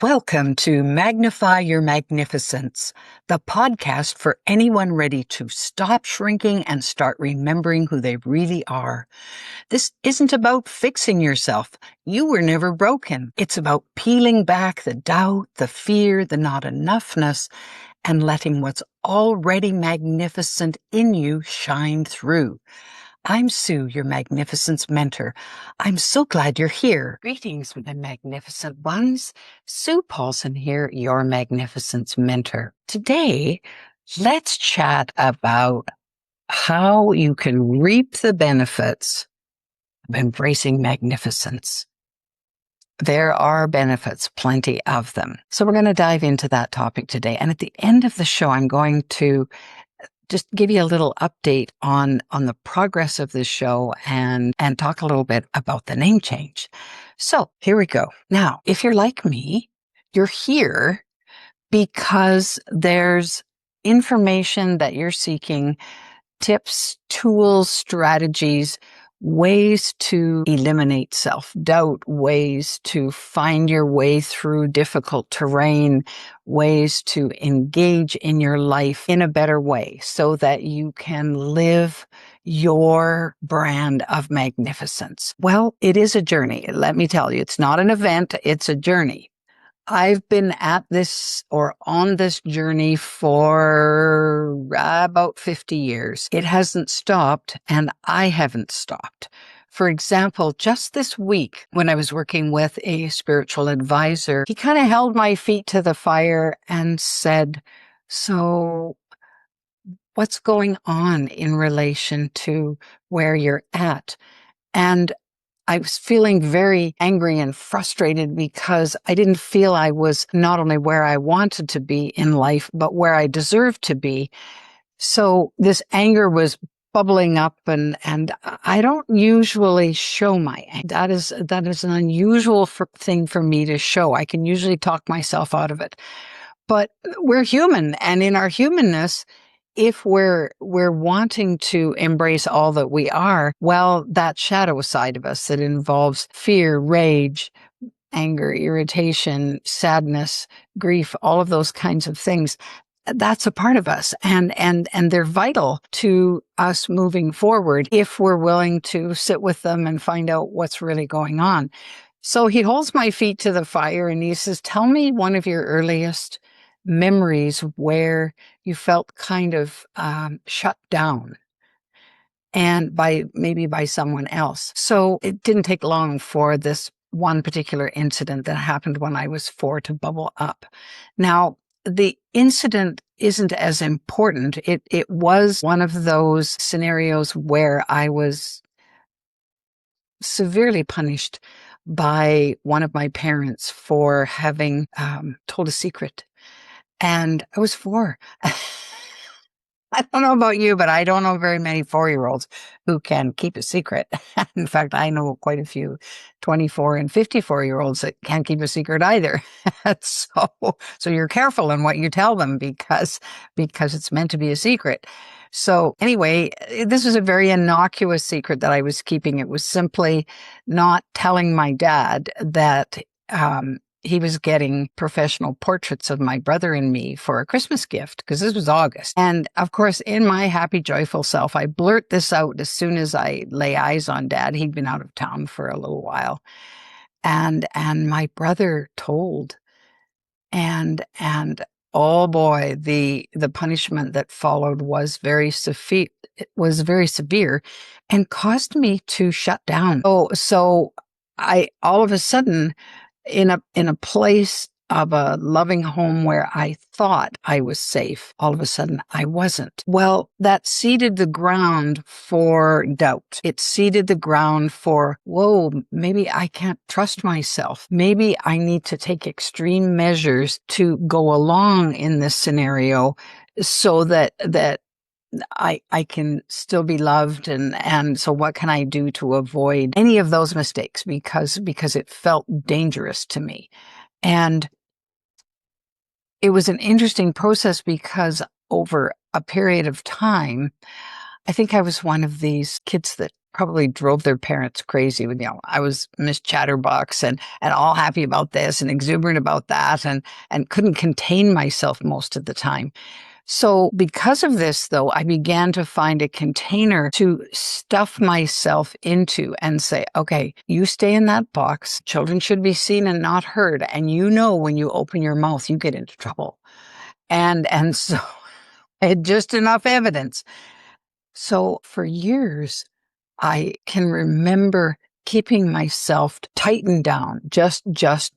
Welcome to Magnify Your Magnificence, the podcast for anyone ready to stop shrinking and start remembering who they really are. This isn't about fixing yourself. You were never broken. It's about peeling back the doubt, the fear, the not enoughness, and letting what's already magnificent in you shine through. I'm Sue, your magnificence mentor. I'm so glad you're here. Greetings, my magnificent ones. Sue Paulson here, your magnificence mentor. Today, let's chat about how you can reap the benefits of embracing magnificence. There are benefits, plenty of them. So we're going to dive into that topic today. And at the end of the show, I'm going to just give you a little update on the progress of this show and talk a little bit about the name change. So here we go. Now, if you're like me, you're here because there's information that you're seeking, tips, tools, strategies, ways to eliminate self-doubt, ways to find your way through difficult terrain, ways to engage in your life in a better way so that you can live your brand of magnificence. Well, it is a journey. Let me tell you, it's not an event, it's a journey. I've been at this or on this journey for about 50 years. It hasn't stopped, and I haven't stopped. For example, just this week when I was working with a spiritual advisor, he kind of held my feet to the fire and said, "So what's going on in relation to where you're at?" And I was feeling very angry and frustrated because I didn't feel I was not only where I wanted to be in life, but where I deserved to be. So this anger was bubbling up, and I don't usually show my anger. That is an unusual thing for me to show. I can usually talk myself out of it. But we're human, and in our humanness, if we're wanting to embrace all that we are, well, that shadow side of us that involves fear, rage, anger, irritation, sadness, grief, all of those kinds of things, that's a part of us. And they're vital to us moving forward if we're willing to sit with them and find out what's really going on. So he holds my feet to the fire and he says, "Tell me one of your earliest memories where you felt kind of shut down and maybe by someone else." So it didn't take long for this one particular incident that happened when I was 4 to bubble up. Now, the incident isn't as important. It was one of those scenarios where I was severely punished by one of my parents for having told a secret. And I was 4. I don't know about you, but I don't know very many 4-year-olds who can keep a secret. In fact, I know quite a few 24 and 54-year-olds that can't keep a secret either. So you're careful in what you tell them because it's meant to be a secret. So anyway, this was a very innocuous secret that I was keeping. It was simply not telling my dad that he was getting professional portraits of my brother and me for a Christmas gift, because this was August. And of course, in my happy, joyful self, I blurt this out as soon as I lay eyes on Dad. He'd been out of town for a little while. And my brother told. And oh boy, the punishment that followed was very severe. It was very severe and caused me to shut down. So I all of a sudden, in a place of a loving home where I thought I was safe, all of a sudden I wasn't. Well, that seeded the ground for doubt. It seeded the ground for, whoa, maybe I can't trust myself. Maybe I need to take extreme measures to go along in this scenario so that I can still be loved, and so what can I do to avoid any of those mistakes because it felt dangerous to me. And it was an interesting process because over a period of time, I think I was one of these kids that probably drove their parents crazy with, I was Miss Chatterbox and all happy about this and exuberant about that and couldn't contain myself most of the time. So because of this, though, I began to find a container to stuff myself into and say, okay, you stay in that box. Children should be seen and not heard. And when you open your mouth, you get into trouble. And so I had just enough evidence. So for years, I can remember keeping myself tightened down, just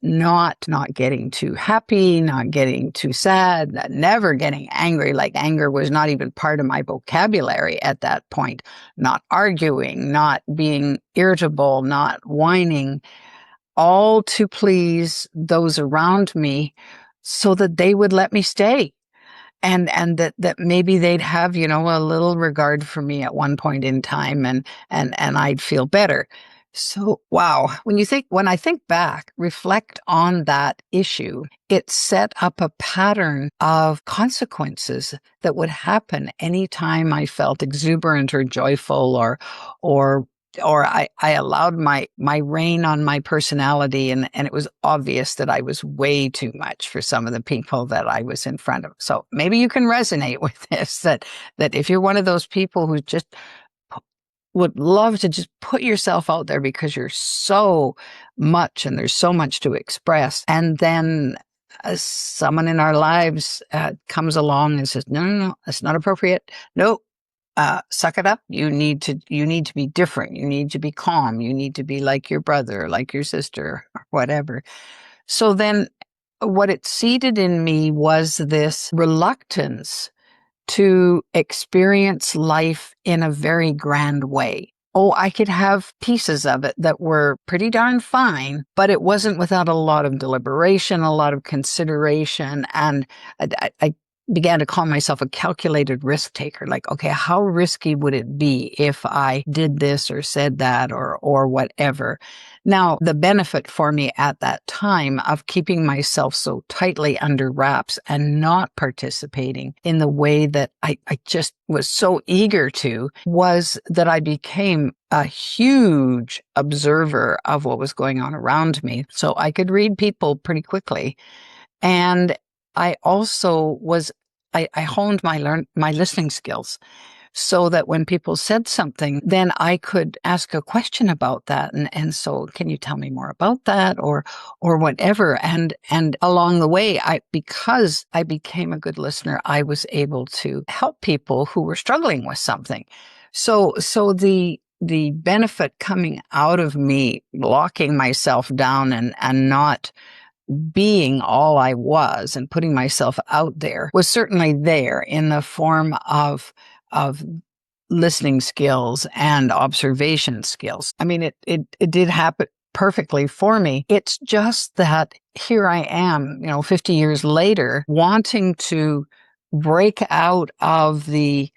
not getting too happy, not getting too sad, never getting angry. Like anger was not even part of my vocabulary at that point. Not arguing, not being irritable, not whining, all to please those around me so that they would let me stay. And that maybe they'd have, a little regard for me at one point in time and I'd feel better. So, wow, when I think back, reflect on that issue, it set up a pattern of consequences that would happen anytime I felt exuberant or joyful or I allowed my reign on my personality and it was obvious that I was way too much for some of the people that I was in front of. So maybe you can resonate with this, that if you're one of those people who just would love to just put yourself out there because you're so much and there's so much to express. And then someone in our lives comes along and says, no, that's not appropriate. No, suck it up. You need to be different. You need to be calm. You need to be like your brother, like your sister, or whatever. So then what it seeded in me was this reluctance to experience life in a very grand way. Oh, I could have pieces of it that were pretty darn fine, but it wasn't without a lot of deliberation, a lot of consideration. And I began to call myself a calculated risk taker. Like, okay, how risky would it be if I did this or said that or whatever? Now, the benefit for me at that time of keeping myself so tightly under wraps and not participating in the way that I just was so eager to was that I became a huge observer of what was going on around me. So I could read people pretty quickly. And I also I honed my listening skills so that when people said something, then I could ask a question about that. And so, can you tell me more about that or whatever? And along the way, because I became a good listener, I was able to help people who were struggling with something. So the benefit coming out of me locking myself down and not being all I was and putting myself out there was certainly there in the form of listening skills and observation skills. I mean, it did happen perfectly for me. It's just that here I am, 50 years later, wanting to break out of the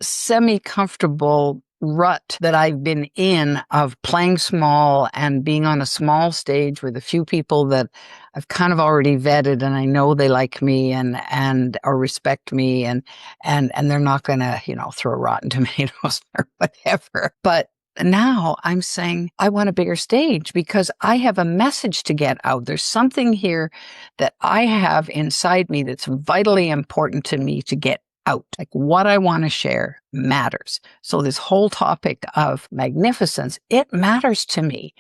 semi-comfortable rut that I've been in of playing small and being on a small stage with a few people that I've kind of already vetted and I know they like me and or respect me and they're not going to, throw rotten tomatoes or whatever. But now I'm saying I want a bigger stage because I have a message to get out. There's something here that I have inside me that's vitally important to me to get out. Like what I want to share matters. So this whole topic of magnificence, it matters to me.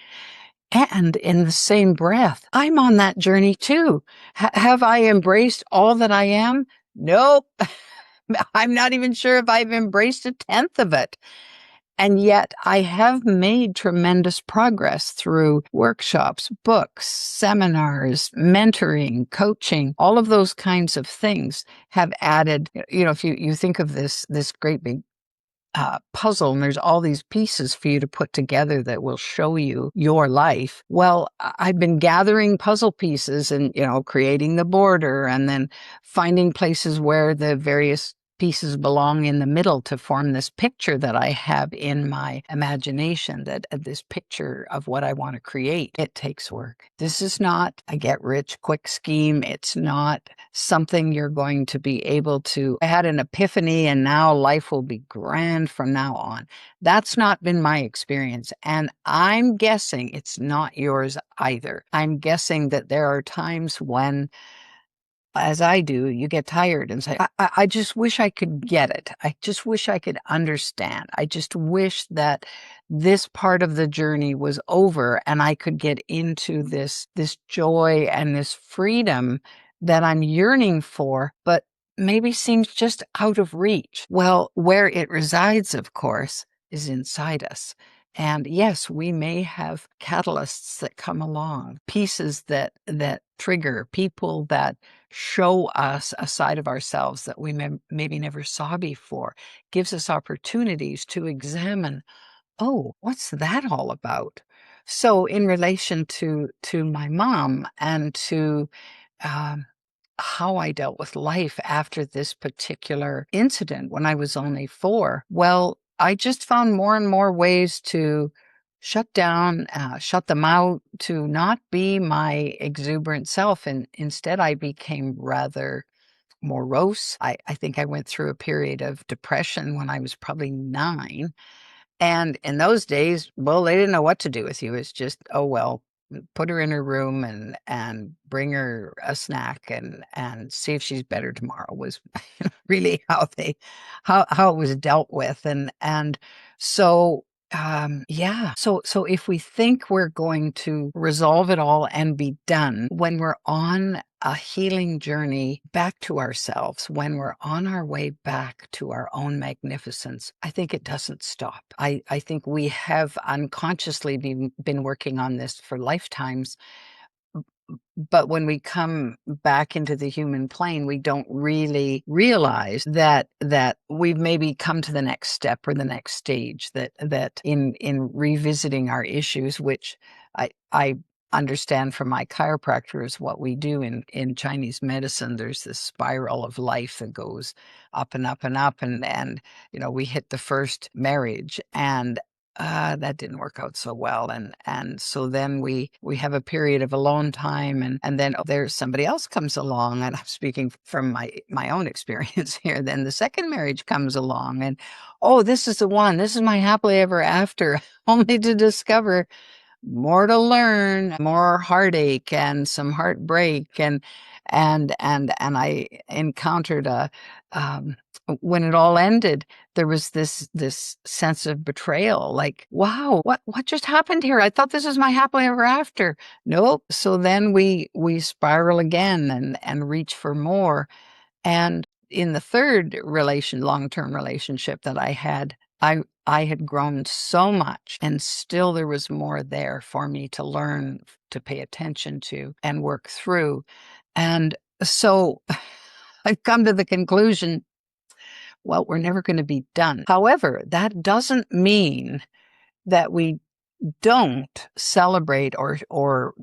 And in the same breath, I'm on that journey too. Have I embraced all that I am? Nope. I'm not even sure if I've embraced a tenth of it. And yet I have made tremendous progress through workshops, books, seminars, mentoring, coaching, all of those kinds of things have added, if you think of this great big puzzle and there's all these pieces for you to put together that will show you your life. Well, I've been gathering puzzle pieces and, creating the border and then finding places where the various pieces belong in the middle to form this picture that I have in my imagination, that this picture of what I want to create. It takes work. This is not a get rich quick scheme. It's not something you're going to be able to, I had an epiphany and now life will be grand from now on. That's not been my experience. And I'm guessing it's not yours either. I'm guessing that there are times when, as I do, you get tired and say, I just wish I could get it. I just wish I could understand. I just wish that this part of the journey was over and I could get into this joy and this freedom that I'm yearning for, but maybe seems just out of reach. Well, where it resides, of course, is inside us. And yes, we may have catalysts that come along, pieces that trigger, people that show us a side of ourselves that we maybe never saw before, gives us opportunities to examine, oh, what's that all about? So in relation to my mom and to um, how I dealt with life after this particular incident when I was only 4, well, I just found more and more ways to shut down, shut them out, to not be my exuberant self. And instead, I became rather morose. I think I went through a period of depression when I was probably 9. And in those days, well, they didn't know what to do with you. It's just, oh well, put her in her room and bring her a snack and see if she's better tomorrow was really how it was dealt with. And so yeah. So if we think we're going to resolve it all and be done, when we're on a healing journey back to ourselves, when we're on our way back to our own magnificence, I think it doesn't stop. I think we have unconsciously been working on this for lifetimes. But when we come back into the human plane, we don't really realize that we've maybe come to the next step or the next stage, that in revisiting our issues, which I understand from my chiropractor is what we do in Chinese medicine. There's this spiral of life that goes up and up and up, and we hit the first marriage, and that didn't work out so well. And so then we have a period of alone time, and then there's somebody else comes along, and I'm speaking from my own experience here. Then the second marriage comes along, and oh, this is the one, this is my happily ever after, only to discover more to learn, more heartache and some heartbreak, and I encountered when it all ended, there was this sense of betrayal, like, wow, what just happened here? I thought this was my happily ever after. Nope. So then we spiral again and reach for more. And in the third long-term relationship that I had, I had grown so much, and still there was more there for me to learn, to pay attention to, and work through. And so I've come to the conclusion, well, we're never going to be done. However, that doesn't mean that we don't celebrate or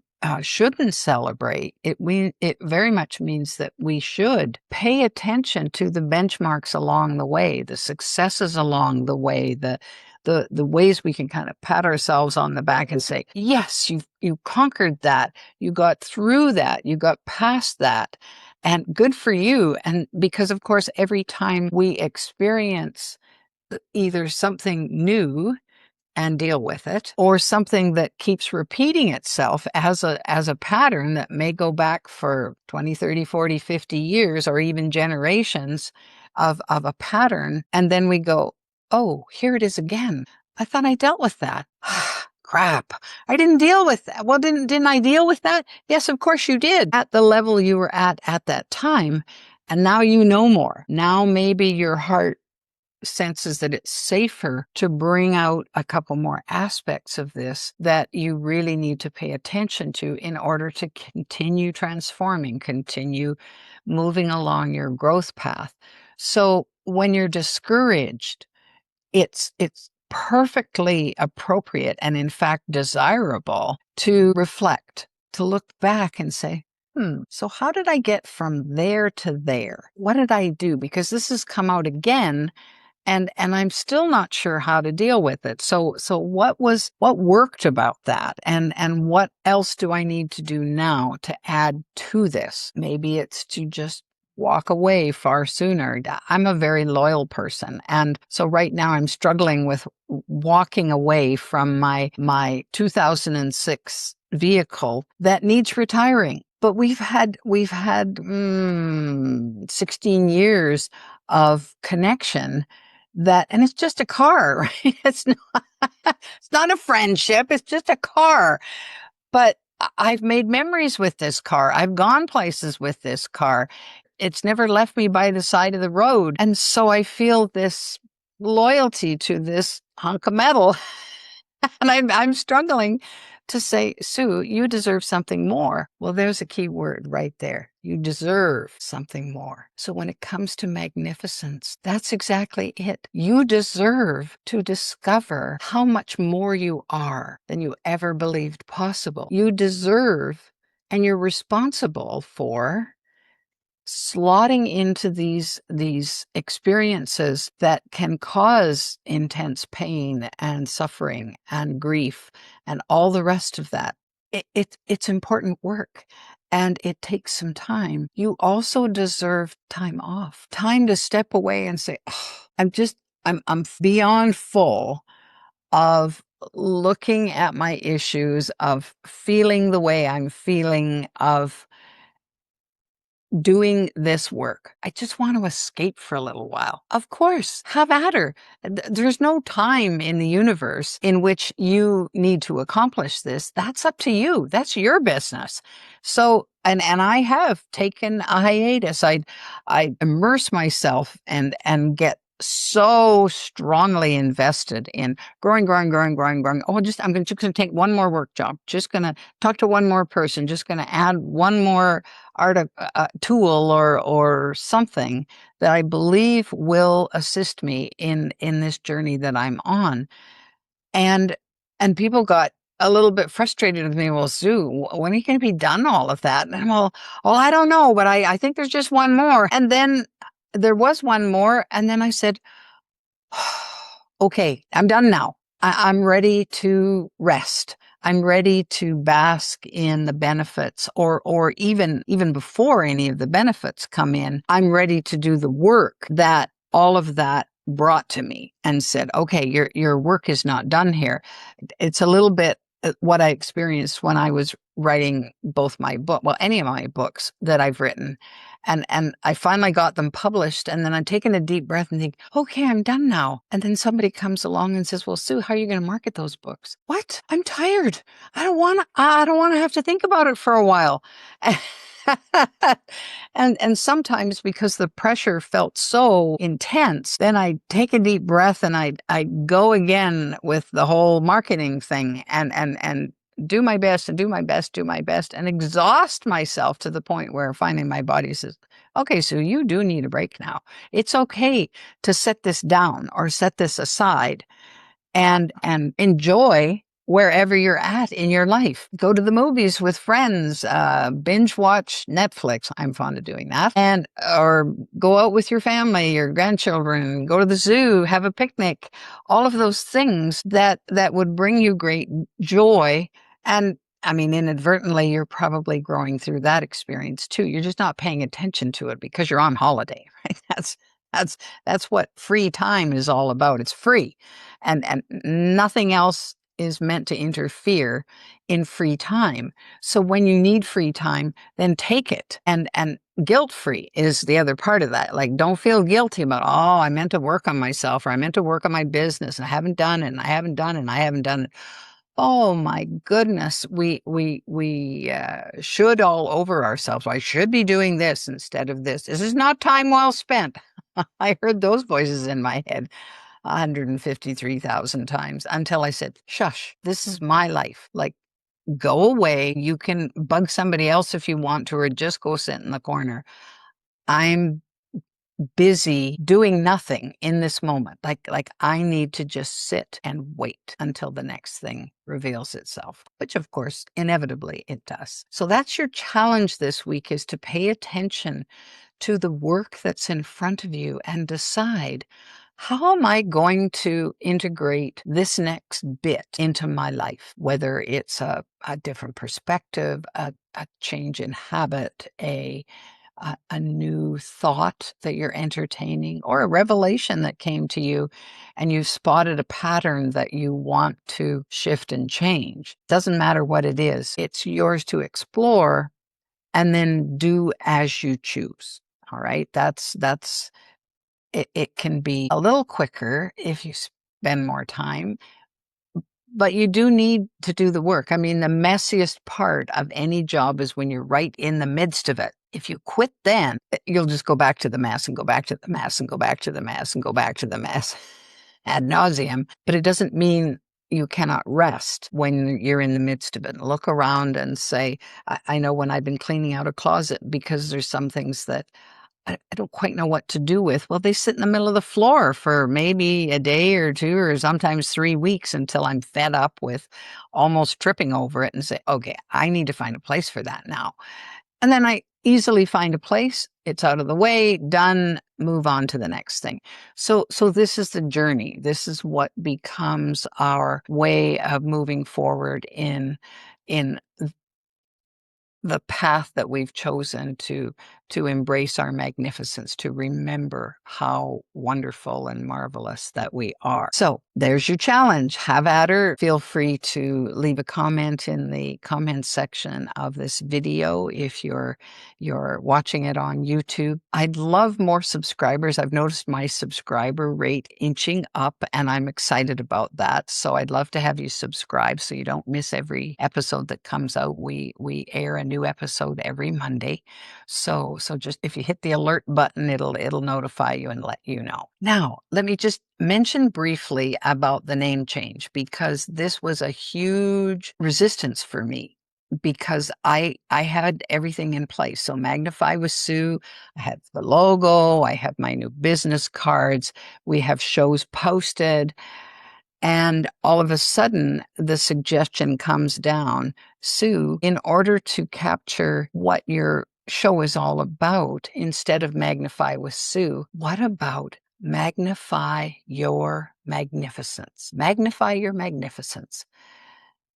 shouldn't celebrate. It very much means that we should pay attention to the benchmarks along the way, the successes along the way, the ways we can kind of pat ourselves on the back and say, yes, you conquered that, you got through that, you got past that, and good for you. And because of course, every time we experience either something new and deal with it, or something that keeps repeating itself as a pattern that may go back for 20, 30, 40, 50 years, or even generations of a pattern. And then we go, oh, here it is again. I thought I dealt with that. Crap. I didn't deal with that. Well, didn't I deal with that? Yes, of course you did, at the level you were at that time. And now you know more. Now maybe your heart senses that it's safer to bring out a couple more aspects of this that you really need to pay attention to in order to continue transforming, continue moving along your growth path. So when you're discouraged, it's perfectly appropriate and in fact desirable to reflect, to look back and say, So how did I get from there to there? What did I do? Because this has come out again and I'm still not sure how to deal with it. So what worked about that? And what else do I need to do now to add to this? Maybe it's to just walk away far sooner. I'm a very loyal person. And so right now I'm struggling with walking away from my 2006 vehicle that needs retiring. But we've had 16 years of connection that, and it's just a car, right? It's not a friendship. It's just a car. But I've made memories with this car. I've gone places with this car. It's never left me by the side of the road. And so I feel this loyalty to this hunk of metal. And I'm struggling to say, Sue, you deserve something more. Well, there's a key word right there. You deserve something more. So when it comes to magnificence, that's exactly it. You deserve to discover how much more you are than you ever believed possible. You deserve, and you're responsible for slotting into these experiences that can cause intense pain and suffering and grief and all the rest of that. It's important work and it takes some time. You also deserve time off, time to step away and say, oh, I'm beyond full of looking at my issues, of feeling the way I'm feeling, of doing this work. I just want to escape for a little while. Of course, have at her. There's no time in the universe in which you need to accomplish this. That's up to you. That's your business. So, and I have taken a hiatus. I immerse myself and get so strongly invested in growing. Oh, just going to take one more work job. Just going to talk to one more person. Just going to add one more tool or something that I believe will assist me in this journey that I'm on. And people got a little bit frustrated with me. Well, Sue, when are you going to be done all of that? And I'm all, well, I don't know, but I think there's just one more. And then there was one more. And then I said, okay, I'm done now. I'm ready to rest. I'm ready to bask in the benefits or even before any of the benefits come in, I'm ready to do the work that all of that brought to me and said, okay, your work is not done here. It's a little bit what I experienced when I was writing both my book, well, any of my books that I've written. And I finally got them published. And then I'm taking a deep breath and think, okay, I'm done now. And then somebody comes along and says, well, Sue, how are you going to market those books? What? I'm tired. I don't want to have to think about it for a while. And sometimes because the pressure felt so intense, then I take a deep breath and I go again with the whole marketing thing and do my best and exhaust myself to the point where finally my body says, okay, so you do need a break now. It's okay to set this down or set this aside and enjoy wherever you're at in your life. Go to the movies with friends, binge watch Netflix. I'm fond of doing that. And or go out with your family, your grandchildren, go to the zoo, have a picnic, all of those things that would bring you great joy. And I mean, inadvertently, you're probably growing through that experience too. You're just not paying attention to it because you're on holiday, right? That's what free time is all about. It's free. And nothing else is meant to interfere in free time. So when you need free time, then take it. And guilt-free is the other part of that. Like, don't feel guilty about, oh, I meant to work on myself or I meant to work on my business and I haven't done it and I haven't done it and I haven't done it. Oh my goodness, we should all over ourselves. I should be doing this instead of this. This is not time well spent. I heard those voices in my head 153,000 times until I said, shush, this is my life. Like, go away. You can bug somebody else if you want to, or just go sit in the corner. I'm busy doing nothing in this moment. Like I need to just sit and wait until the next thing reveals itself, which of course, inevitably it does. So that's your challenge this week, is to pay attention to the work that's in front of you and decide, how am I going to integrate this next bit into my life? Whether it's a different perspective, a change in habit, a new thought that you're entertaining, or a revelation that came to you and you spotted a pattern that you want to shift and change. Doesn't matter what it is, it's yours to explore and then do as you choose. All right. That's it. It can be a little quicker if you spend more time, but you do need to do the work. I mean, the messiest part of any job is when you're right in the midst of it. If you quit then, you'll just go back to the mess and go back to the mess and go back to the mess and go back to the mess ad nauseum. But it doesn't mean you cannot rest when you're in the midst of it. Look around and say, I know when I've been cleaning out a closet because there's some things that I don't quite know what to do with. Well, they sit in the middle of the floor for maybe a day or two, or sometimes 3 weeks, until I'm fed up with almost tripping over it and say, okay, I need to find a place for that now. And then I easily find a place. It's out of the way, done, move on to the next thing. So this is the journey. This is what becomes our way of moving forward in the path that we've chosen to embrace our magnificence, to remember how wonderful and marvelous that we are. So there's your challenge. Have at her. Feel free to leave a comment in the comment section of this video if you're watching it on YouTube. I'd love more subscribers. I've noticed my subscriber rate inching up, and I'm excited about that. So I'd love to have you subscribe so you don't miss every episode that comes out. We air a new episode every Monday. So just if you hit the alert button, it'll notify you and let you know. Now, let me just mention briefly about the name change, because this was a huge resistance for me, because I had everything in place. So Magnify with Sue, I have the logo, I have my new business cards, we have shows posted. And all of a sudden, the suggestion comes down, Sue, in order to capture what your show is all about, instead of Magnify with Sue, what about Magnify Your Magnificence? Magnify Your Magnificence.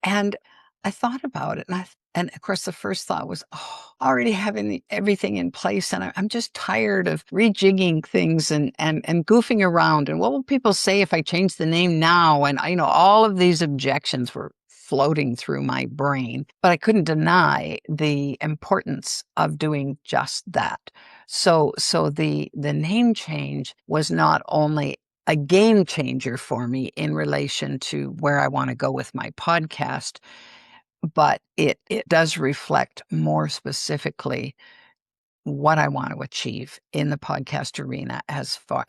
And I thought about it, and of course, the first thought was, oh, already having everything in place, and I'm just tired of rejigging things and goofing around. And what will people say if I change the name now? And all of these objections were floating through my brain, but I couldn't deny the importance of doing just that. So the name change was not only a game changer for me in relation to where I want to go with my podcast, but it does reflect more specifically what I want to achieve in the podcast arena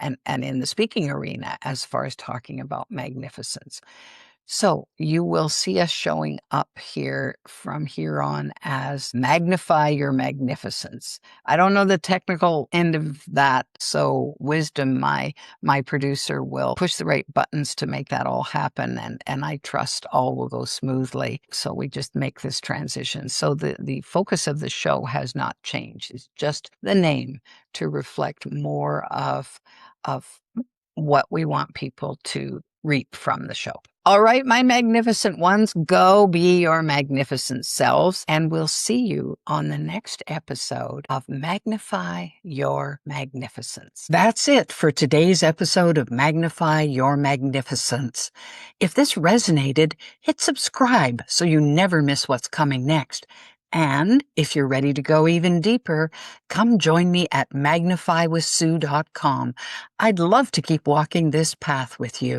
and in the speaking arena, as far as talking about magnificence. So you will see us showing up here from here on as Magnify Your Magnificence. I don't know the technical end of that, so Wisdom, my producer, will push the right buttons to make that all happen, and I trust all will go smoothly. So we just make this transition. So the focus of the show has not changed. It's just the name to reflect more of what we want people to reap from the show. All right, my magnificent ones, go be your magnificent selves, and we'll see you on the next episode of Magnify Your Magnificence. That's it for today's episode of Magnify Your Magnificence. If this resonated, hit subscribe so you never miss what's coming next. And if you're ready to go even deeper, come join me at magnifywithsue.com. I'd love to keep walking this path with you.